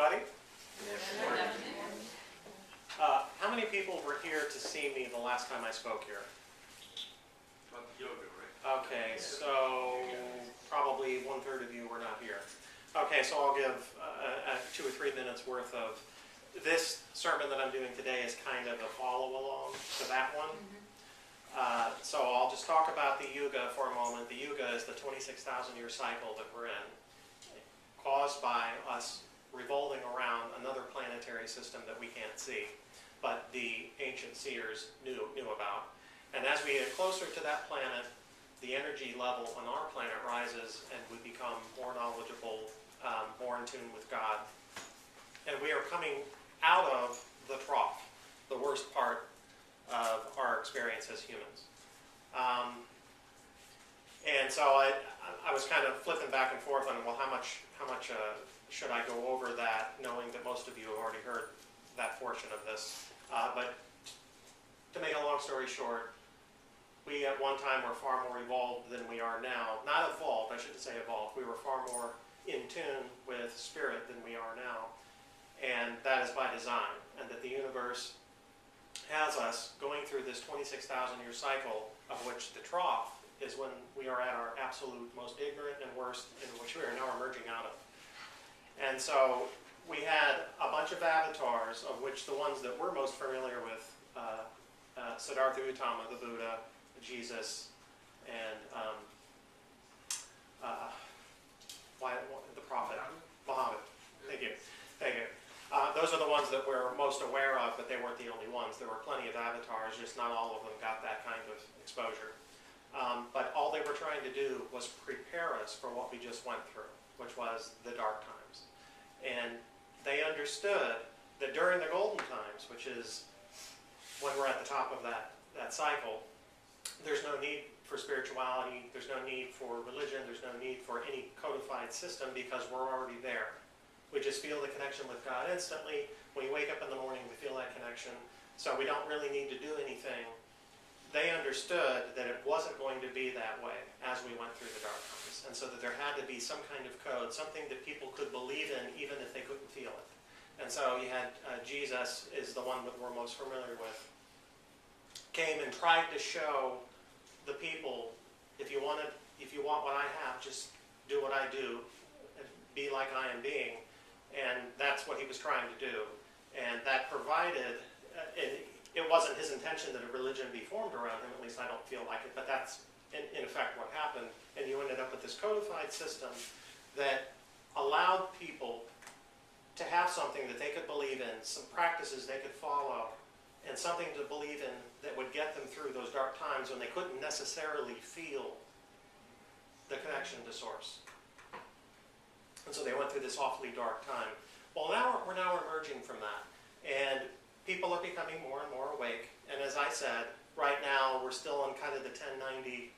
everybody. How many people were here to see me the last time I spoke here? About the yoga, right? Okay, so probably 1/3 of you were not here. Okay, so I'll give 2 or 3 minutes worth of this sermon that I'm doing today is kind of a follow-along to that one. So I'll just talk about the yuga for a moment. The yuga is the 26,000-year cycle that we're in, caused by us revolving around another planetary system that we can't see, but the ancient seers knew about. And as we get closer to that planet, the energy level on our planet rises and we become more knowledgeable, more in tune with God. And we are coming out of the trough, the worst part of our experience as humans. And so I was kind of flipping back and forth on, well, how much should I go over that, knowing that most of you have already heard that portion of this. But to make a long story short, we at one time were far more evolved than we are now. Not evolved, I shouldn't say evolved. We were far more in tune with spirit than we are now. And that is by design. And that the universe has us going through this 26,000-year cycle, of which the trough is when we are at our absolute most ignorant and worst, in which we are now emerging out of. And so we had a bunch of avatars, of which the ones that we're most familiar with, Siddhartha Gautama, the Buddha, Jesus, and the Prophet, Muhammad. Thank you. Those are the ones that we're most aware of, but they weren't the only ones. There were plenty of avatars, just not all of them got that kind of exposure. But all they were trying to do was prepare us for what we just went through, which was the dark times. And they understood that during the golden times, which is when we're at the top of that cycle, there's no need for spirituality, there's no need for religion, there's no need for any codified system because we're already there. We just feel the connection with God instantly. When we wake up in the morning, we feel that connection. So we don't really need to do anything. They understood that it wasn't going to be that way as we went through the dark times. And so that there had to be some kind of code, something that people could believe in even if they couldn't feel it. And so you had Jesus is the one that we're most familiar with. Came and tried to show the people, if you want what I have, just do what I do, be like I am being. And that's what he was trying to do. And that provided, it wasn't his intention that a religion be formed around him, at least I don't feel like it, but that's in effect what happened. And you ended up with this codified system that allowed people to have something that they could believe in, some practices they could follow, and something to believe in that would get them through those dark times when they couldn't necessarily feel the connection to Source. And so they went through this awfully dark time. Well, we're now emerging from that. And people are becoming more and more awake. And as I said, right now we're still in kind of the 1090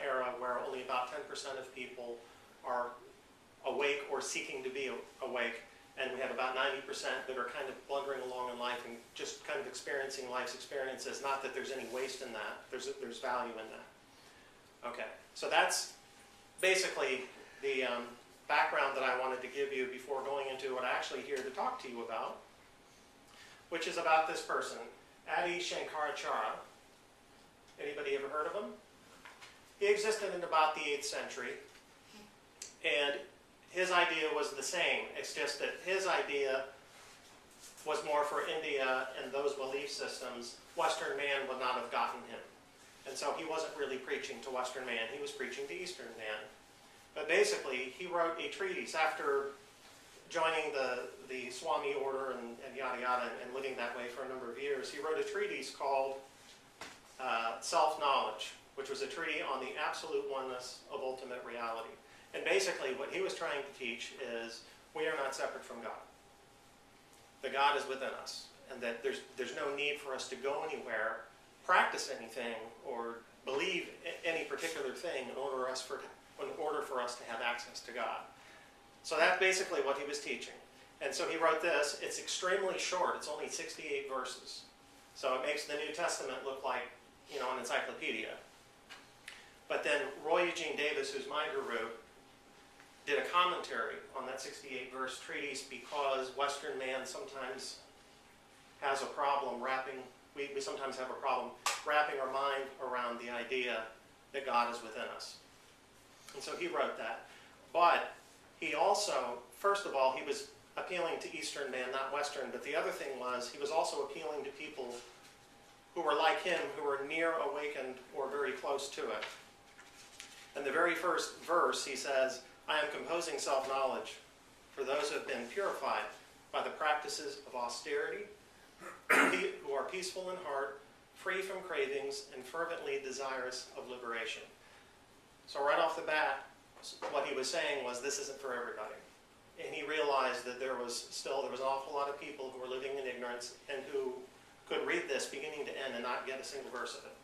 era where only about 10% of people are awake or seeking to be awake. And we have about 90% that are kind of blundering along in life and just kind of experiencing life's experiences. Not that there's any waste in that. There's value in that. Okay, so that's basically the background that I wanted to give you before going into what I'm actually here to talk to you about, which is about this person, Adi Shankaracharya. Anybody ever heard of him? He existed in about the 8th century, and his idea was the same. It's just that his idea was more for India and those belief systems. Western man would not have gotten him. And so he wasn't really preaching to Western man, he was preaching to Eastern man. But basically, he wrote a treatise after joining the Swami order and yada yada and living that way for a number of years. He wrote a treatise called Self-Knowledge, which was a treatise on the absolute oneness of ultimate reality. And basically, what he was trying to teach is we are not separate from God. The God is within us, and that there's no need for us to go anywhere, practice anything, or believe any particular thing in order for us to have access to God. So that's basically what he was teaching. And so he wrote this. It's extremely short. It's only 68 verses. So it makes the New Testament look like, an encyclopedia. But then Roy Eugene Davis, who's my guru, did a commentary on that 68-verse treatise because Western man sometimes has a problem we sometimes have a problem wrapping our mind around the idea that God is within us. And so he wrote that. But he also, first of all, he was appealing to Eastern man, not Western, but the other thing was he was also appealing to people who were like him, who were near awakened or very close to it. In the very first verse, he says, I am composing self-knowledge for those who have been purified by the practices of austerity, who are peaceful in heart, free from cravings, and fervently desirous of liberation. So right off the bat, what he was saying was this isn't for everybody. And he realized that there was an awful lot of people who were living in ignorance and who could read this beginning to end and not get a single verse of it.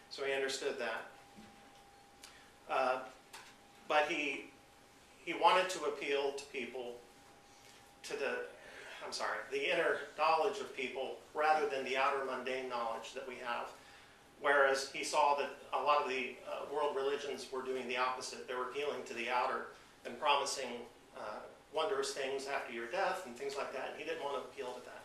So he understood that. But he wanted to appeal to people, to the inner knowledge of people rather than the outer mundane knowledge that we have. Whereas he saw that a lot of the world religions were doing the opposite. They were appealing to the outer and promising wondrous things after your death and things like that. And he didn't want to appeal to that.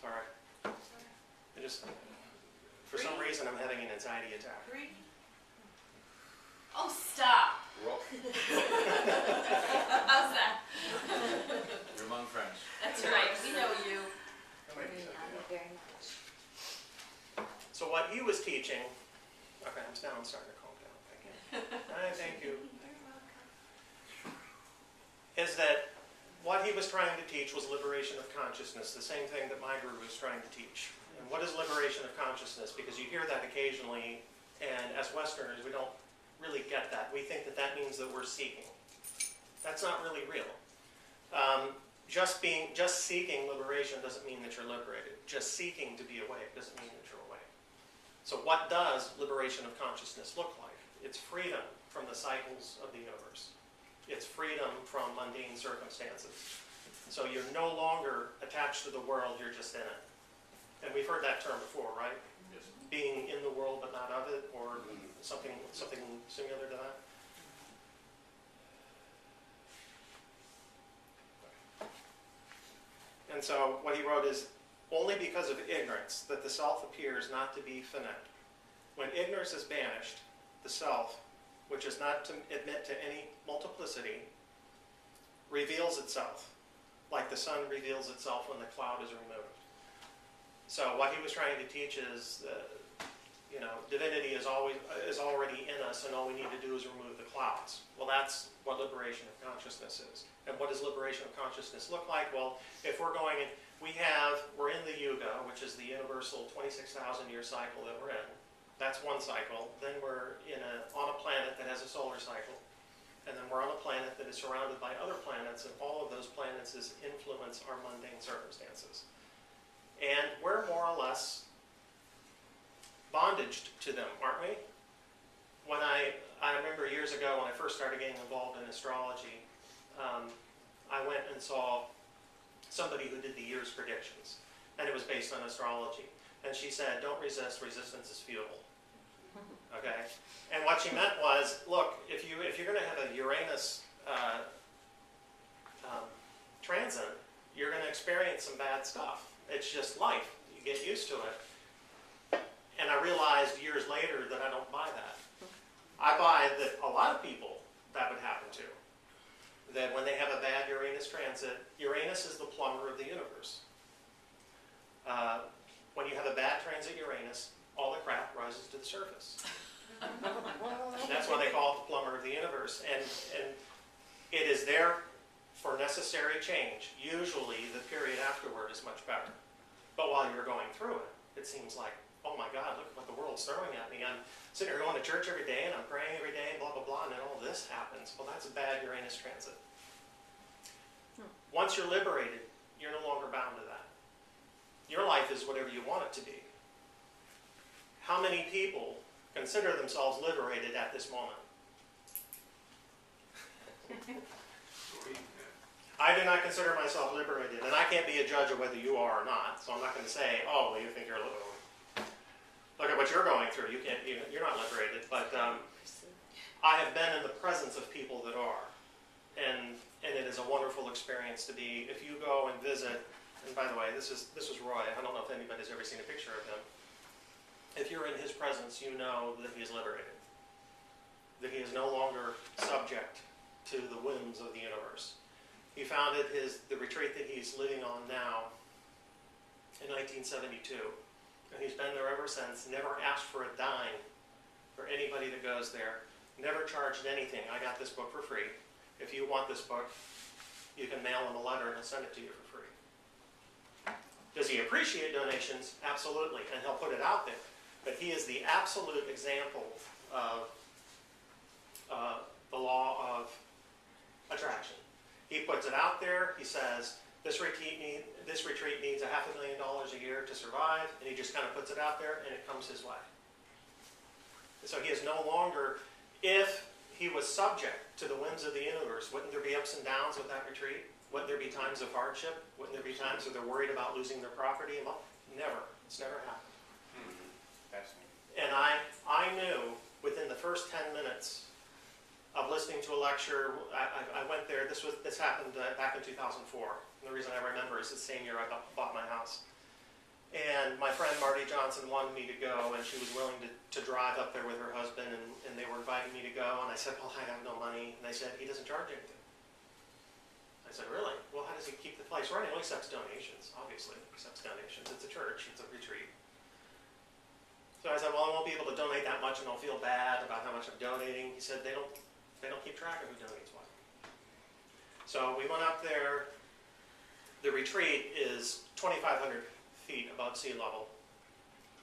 Sorry. For some reason, I'm having an anxiety attack. Oh, stop. How's that? You're among friends. That's right. We know you. Very much. So what he was teaching, okay, now I'm starting to calm down. Thank you. Is that what he was trying to teach was liberation of consciousness, the same thing that my guru was trying to teach. And what is liberation of consciousness? Because you hear that occasionally, and as Westerners, we don't really get that. We think that that means that we're seeking. That's not really real. Just seeking liberation doesn't mean that you're liberated. Just seeking to be awake doesn't mean that you're awake. So what does liberation of consciousness look like? It's freedom from the cycles of the universe. It's freedom from mundane circumstances. So you're no longer attached to the world, you're just in it. And we've heard that term before, right? Yes. Being in the world but not of it, or something similar to that. And so what he wrote is, only because of ignorance that the self appears not to be finite. When ignorance is banished, the self, which is not to admit to any multiplicity, reveals itself, like the sun reveals itself when the cloud is removed. So what he was trying to teach is, divinity is already in us, and all we need to do is remove the clouds. Well, that's what liberation of consciousness is. And what does liberation of consciousness look like? Well, if we're we're in the Yuga, which is the universal 26,000-year cycle that we're in. That's one cycle. Then we're on a planet that has a solar cycle. And then we're on a planet that is surrounded by other planets, and all of those planets influence our mundane circumstances. And we're more or less bondaged to them, aren't we? When I remember years ago when I first started getting involved in astrology, I went and saw somebody who did the year's predictions, and it was based on astrology. And she said, don't resist, resistance is futile. Okay? And what she meant was, look, if you're going to have a Uranus transit, you're going to experience some bad stuff. It's just life. You get used to it. And I realized years later that I don't buy that. I buy that a lot of people that would happen to. That when they have a bad Uranus transit, Uranus is the plumber of the universe. When you have a bad transit Uranus, all the crap rises to the surface. That's why they call it the plumber of the universe. And it is there for necessary change. Usually the period afterward is much better. But while you're going through it, it seems like, oh my God, look what the world's throwing at me. I'm sitting here going to church every day and I'm praying every day and blah, blah, blah, and then all this happens. Well, that's a bad Uranus transit. Once you're liberated, you're no longer bound to that. Your life is whatever you want it to be. How many people consider themselves liberated at this moment? I do not consider myself liberated, and I can't be a judge of whether you are or not. So I'm not going to say, oh, well, you think you're liberated. Look at what you're going through. You're not liberated, but I have been in the presence of people that are, and it is a wonderful experience to be. If you go and visit, and by the way, this is Roy. I don't know if anybody's ever seen a picture of him. If you're in his presence, you know that he is liberated, that he is no longer subject to the whims of the universe. He founded the retreat that he's living on now in 1972. And he's been there ever since, never asked for a dime for anybody that goes there, never charged anything. I got this book for free. If you want this book, you can mail him a letter and he'll send it to you for free. Does he appreciate donations? Absolutely, and he'll put it out there. But he is the absolute example of the law of attraction. He puts it out there, he says, this retreat needs $500,000 a year to survive, and he just kind of puts it out there, and it comes his way. So he is no longer, if he was subject to the whims of the universe, wouldn't there be ups and downs with that retreat? Wouldn't there be times of hardship? Wouldn't there be times where they're worried about losing their property? Never. It's never happened. Fascinating. And I knew within the first 10 minutes of listening to a lecture, I went there, this happened back in 2004. And the reason I remember is the same year I bought my house. And my friend Marty Johnson wanted me to go, and she was willing to drive up there with her husband, and they were inviting me to go, and I said, well, I have no money. And they said, he doesn't charge anything. I said, really? Well, how does he keep the place running? Well, he accepts donations, obviously. He accepts donations. It's a church. It's a retreat. So I said, well, I won't be able to donate that much, and I'll feel bad about how much I'm donating. He said, they don't keep track of who donates what. So we went up there. The retreat is 2,500 feet above sea level.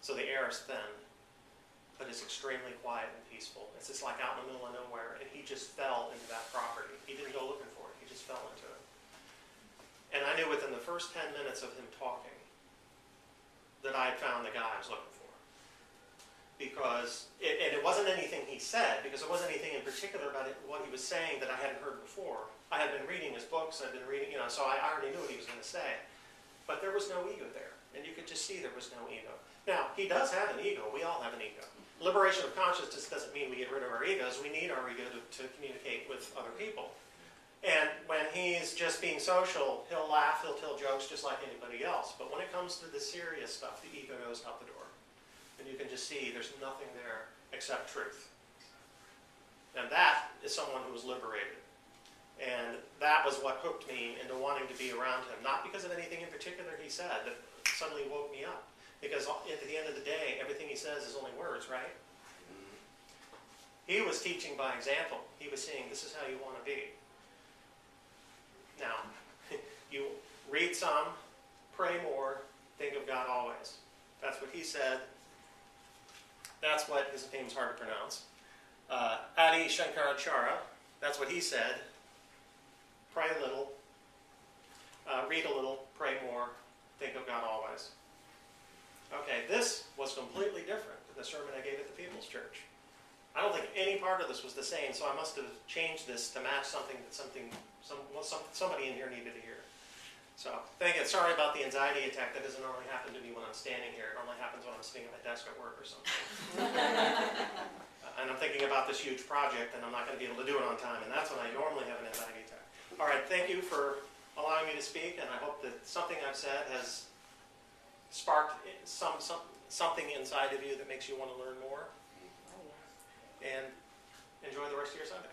So the air is thin, but it's extremely quiet and peaceful. It's just like out in the middle of nowhere, and he just fell into that property. He didn't go looking for it. He just fell into it. And I knew within the first 10 minutes of him talking that I had found the guy I was looking for. Because, and it wasn't anything he said, because it wasn't anything in particular about what he was saying that I hadn't heard before. I had been reading his books, I'd been reading, so I already knew what he was going to say. But there was no ego there, and you could just see there was no ego. Now, he does have an ego. We all have an ego. Liberation of consciousness doesn't mean we get rid of our egos. We need our ego to communicate with other people. And when he's just being social, he'll laugh, he'll tell jokes just like anybody else. But when it comes to the serious stuff, the ego goes out the door. And you can just see there's nothing there except truth. And that is someone who was liberated. And that was what hooked me into wanting to be around him. Not because of anything in particular he said that suddenly woke me up. Because at the end of the day, everything he says is only words, right? He was teaching by example. He was saying, this is how you want to be. Now, you read some, pray more, think of God always. That's what he said. That's what, his name's hard to pronounce. Adi Shankaracharya, that's what he said. Pray a little, read a little, pray more, think of God always. Okay, this was completely different than the sermon I gave at the People's Church. I don't think any part of this was the same, so I must have changed this to match something that somebody in here needed to hear. So, sorry about the anxiety attack. That doesn't normally happen to me when I'm standing here. It normally happens when I'm sitting at my desk at work or something. And I'm thinking about this huge project, and I'm not going to be able to do it on time, and that's when I normally have an anxiety attack. All right, thank you for allowing me to speak, and I hope that something I've said has sparked something inside of you that makes you want to learn more. And enjoy the rest of your Sunday.